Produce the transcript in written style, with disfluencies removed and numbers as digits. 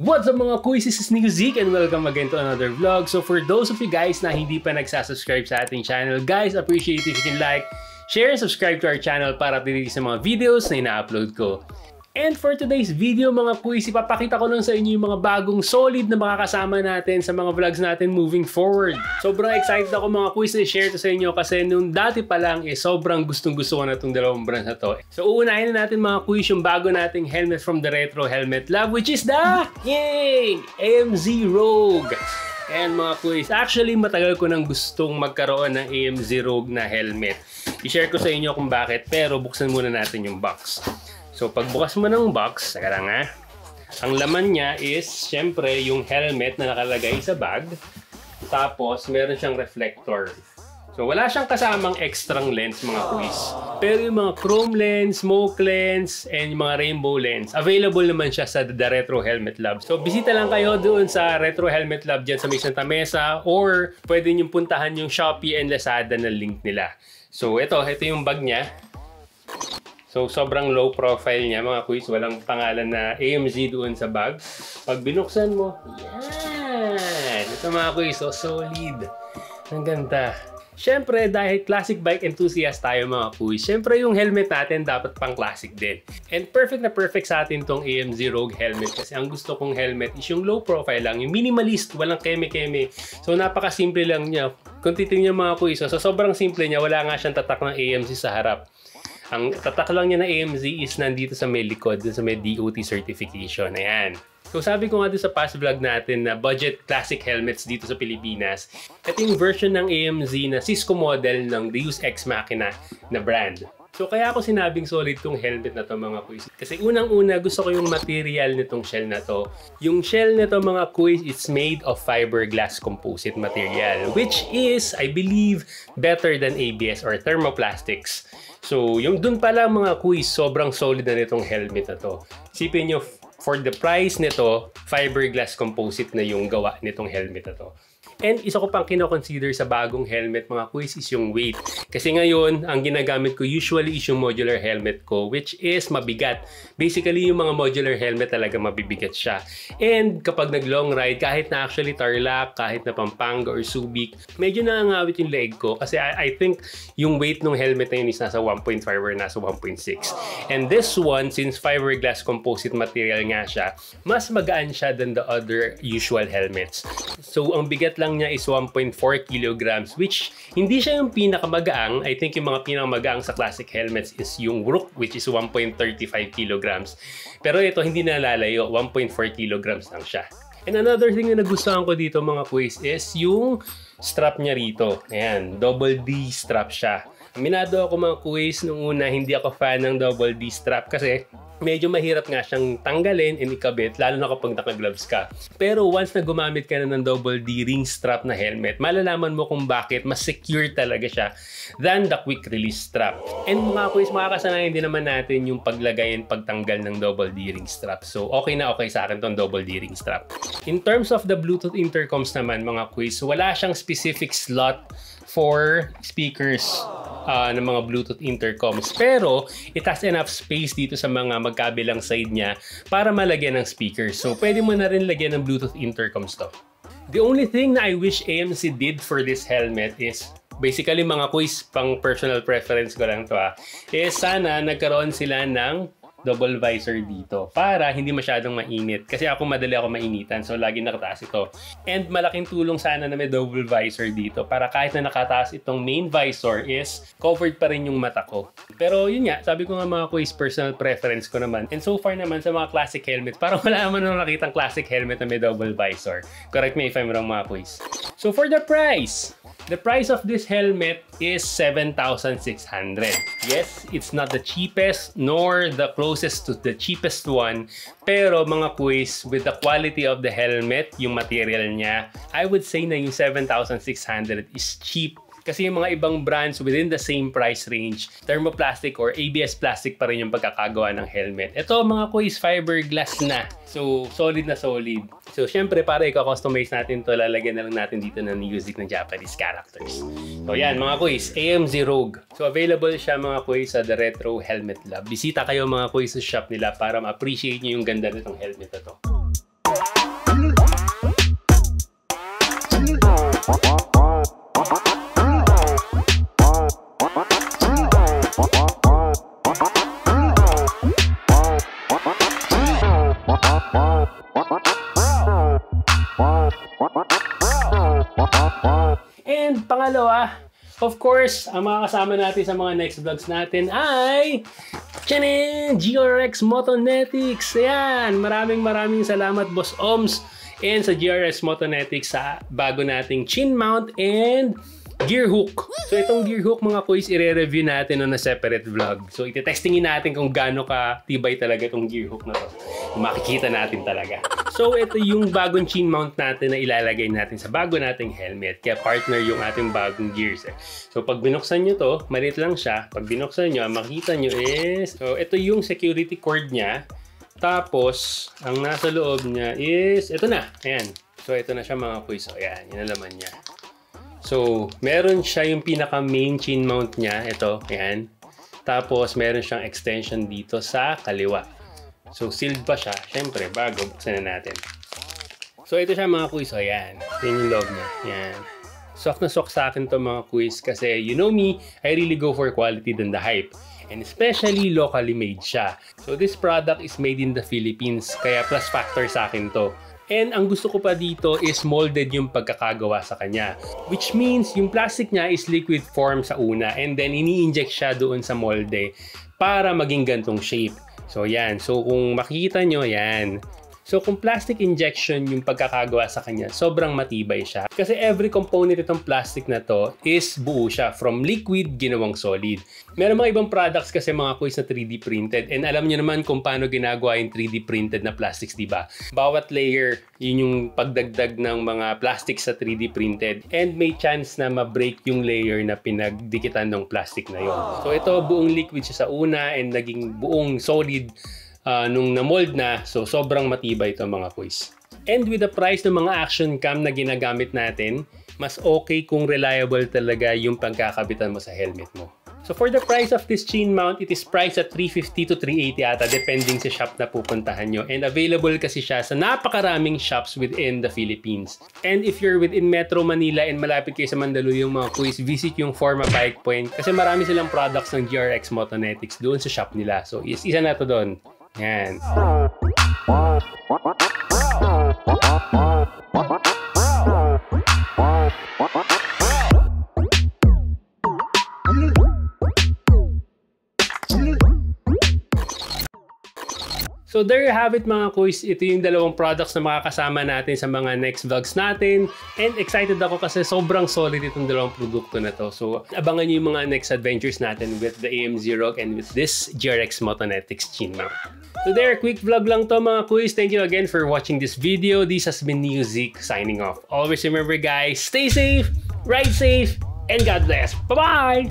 What's up mga kuys? This is Nico Zeke and welcome again to another vlog. So for those of you guys na hindi pa nagsasubscribe sa ating channel, guys, appreciate if you can like, share, and subscribe to our channel para update sa mga videos na ina-upload ko. And for today's video mga kuys, ipapakita ko lang sa inyo yung mga bagong solid na makakasama natin sa mga vlogs natin moving forward. Sobrang excited ako mga kuys na i-share to sa inyo kasi nung dati pa lang sobrang gustong-gusto ko na itong dalawang brands na to. So uunahin na natin mga kuys yung bago nating helmet from the Retro Helmet Lab, which is the AMZ Rogue. And mga kuys, actually matagal ko nang gustong magkaroon ng AMZ Rogue na helmet. I-share ko sa inyo kung bakit, pero buksan muna natin yung box. So pagbukas mo ng box, saka lang ha, ang laman niya is syempre yung helmet na nakalagay sa bag. Tapos meron siyang reflector. So wala siyang kasamang extrang lens mga kuys. Pero yung mga chrome lens, smoke lens, and yung mga rainbow lens, available naman siya sa The Retro Helmet Lab. So bisita lang kayo doon sa Retro Helmet Lab dyan sa may Santa Mesa, or pwede nyo puntahan yung Shopee and Lazada na link nila. So ito yung bag niya. So, sobrang low profile niya mga kuys. Walang pangalan na AMZ doon sa bag. Pag binuksan mo, yan! Ito mga kuys, so solid. Ang ganda. Siyempre, dahil classic bike enthusiast tayo mga kuys, siyempre yung helmet natin dapat pang classic din. And perfect na perfect sa atin tong AMZ Rogue helmet kasi ang gusto kong helmet is yung low profile lang, yung minimalist, walang keme-keme. So, napaka-simple lang niya. Kung titingnan mga kuys, so sobrang simple niya, wala nga siyang tatak ng AMZ sa harap. Ang tatak lang niya na AMZ is nandito sa may likod, dun sa may DOT certification. Ayan. So sabi ko nga dun sa past vlog natin na budget classic helmets dito sa Pilipinas, ito yung version ng AMZ na Cisco model ng Deus Ex Machina na brand. So kaya ako sinabing solid tong helmet na to mga kuys. Kasi unang-una gusto ko yung material nitong shell na to. Yung shell nito mga kuys, it's made of fiberglass composite material, which is, I believe, better than ABS or thermoplastics. So yung dun pala mga kuys, sobrang solid na nitong helmet na to. Isipin nyo, for the price nito, fiberglass composite na yung gawa nitong helmet na to. And isa ko pang kino-consider sa bagong helmet mga kuys is yung weight. Kasi ngayon, ang ginagamit ko usually is yung modular helmet ko, which is mabigat. Basically, yung mga modular helmet talaga mabibigat siya. And kapag nag-long ride, kahit na actually Tarlac, kahit na Pampanga or Subic, medyo nangangawit yung leg ko. Kasi I think yung weight ng helmet na yun is nasa 1.5 or nasa 1.6. And this one, since fiberglass composite material nga siya, mas magaan siya than the other usual helmets. So, ang bigat lang niya is 1.4 kilograms, which hindi siya yung pinakamagaang. I think yung mga pinakamagaang sa classic helmets is yung Rook, which is 1.35 kilograms. Pero ito hindi nalalayo, 1.4 kilograms lang siya. And another thing na nagustuhan ko dito mga kuys is yung strap niya rito. Ayan, double D strap siya. Aminado ako mga kuys, nung una hindi ako fan ng double D strap kasi medyo mahirap nga siyang tanggalin and ikabit, lalo na kapag naka-gloves ka. Pero once na gumamit ka na ng double D ring strap na helmet, malalaman mo kung bakit mas secure talaga siya than the quick release strap. And mga kuys, makakasanayan din naman natin yung paglagay and pagtanggal ng double D ring strap. So okay na okay sa akin tong double D ring strap. In terms of the Bluetooth intercoms naman mga kuys, wala siyang specific slot for speakers ng mga Bluetooth intercoms. Pero it has enough space dito sa mga magkabilang side niya para malagyan ng speakers. So pwede mo na rin lagyan ng Bluetooth intercoms to. The only thing na I wish AMZ did for this helmet is, basically mga kuys, pang personal preference ko lang to is sana nagkaroon sila ng double visor dito para hindi masyadong mainit. Kasi ako madali ako mainitan, so lagi nakataas ito. And malaking tulong sana na may double visor dito para kahit na nakataas itong main visor is covered pa rin yung mata ko. Pero yun nga, sabi ko nga mga kuys, personal preference ko naman. And so far naman sa mga classic helmet, parang wala naman nung nakitang classic helmet na may double visor. Correct me if I'm wrong mga kuys. So for the price of this helmet is 7,600. Yes, it's not the cheapest nor the closest to the cheapest one. Pero mga kuys, with the quality of the helmet, yung material niya, I would say na yung 7,600 is cheap. Kasi yung mga ibang brands within the same price range, thermoplastic or ABS plastic pa rin yung pagkakagawa ng helmet. Ito mga kuys, fiberglass na. So, solid na solid. So, syempre, para i-customize natin to, lalagyan na lang natin dito ng music ng Japanese characters. So, yan mga kuys, AMZ Rogue. So, available siya mga kuys sa The Retro Helmet Lab. Bisita kayo mga kuys sa shop nila para ma-appreciate nyo yung ganda nitong helmet na to. pangalawa, of course, ang mga kasama natin sa mga next vlogs natin ay Chanin! GRX Motonetics! Ayan! Maraming salamat, Boss Oms, and sa GRX Motonetics sa bago nating chin mount and gear hook. So itong gear hook mga kuys, i-review natin on a separate vlog. So iti-testingin natin kung gaano ka tibay talaga itong gear hook na to. Makikita natin talaga. So ito yung bagong chin mount natin na ilalagay natin sa bago nating helmet. Kaya partner yung ating bagong gears. So pag binuksan nyo to, maliit lang siya. Pag binuksan nyo, makikita nyo is, so ito yung security cord niya. Tapos, ang nasa loob niya is, ito na. Ayan. So ito na siya mga kuys. So ayan, yun ang laman niya. So, meron siya yung pinaka-main chin mount niya. Ito, ayan. Tapos, meron siyang extension dito sa kaliwa. So, sealed pa siya. Siyempre, bago. Buksan na natin. So, ito siya mga kuys. So, ayan. Yan yung loob niya. Ayan. Sok na sok sa akin to mga kuys. Kasi, you know me, I really go for quality than the hype. And especially, locally made siya. So, this product is made in the Philippines. Kaya, plus factor sa akin to. And ang gusto ko pa dito is molded yung pagkakagawa sa kanya. Which means yung plastic niya is liquid form sa una and then ini-inject siya doon sa molde para maging gantong shape. So yan. So kung makikita nyo, yan. So kung plastic injection yung pagkakagawa sa kanya, sobrang matibay siya. Kasi every component itong plastic na to is buo siya. From liquid, ginawang solid. Meron mga ibang products kasi mga kuys na 3D printed. And alam nyo naman kung paano ginagawa yung 3D printed na plastics, diba? Bawat layer, yun yung pagdagdag ng mga plastics sa 3D printed. And may chance na ma-break yung layer na pinagdikitan ng plastic na yun. So ito, buong liquid siya sa una and naging buong solid nung na-mold na, so sobrang matibay ito mga kuys. And with the price ng mga action cam na ginagamit natin, mas okay kung reliable talaga yung pagkakabitan mo sa helmet mo. So for the price of this chin mount, it is priced at 350 to 380 ata depending sa shop na pupuntahan nyo. And available kasi siya sa napakaraming shops within the Philippines. And if you're within Metro Manila and malapit kayo sa Mandaluyong mga kuys, visit yung Forma Bike Point kasi marami silang products ng GRX Motonetics doon sa shop nila. So isa na to doon. Yan. So there you have it mga kuys. Ito yung dalawang products na makakasama natin sa mga next vlogs natin. And excited ako kasi sobrang solid itong dalawang produkto na to. So abangan nyo yung mga next adventures natin with the AM0 and with this GRX Motonetics chin mount. So there, quick vlog lang to mga kuys. Thank you again for watching this video. This has been Zeke signing off. Always remember guys, stay safe, ride safe, and God bless. Bye-bye!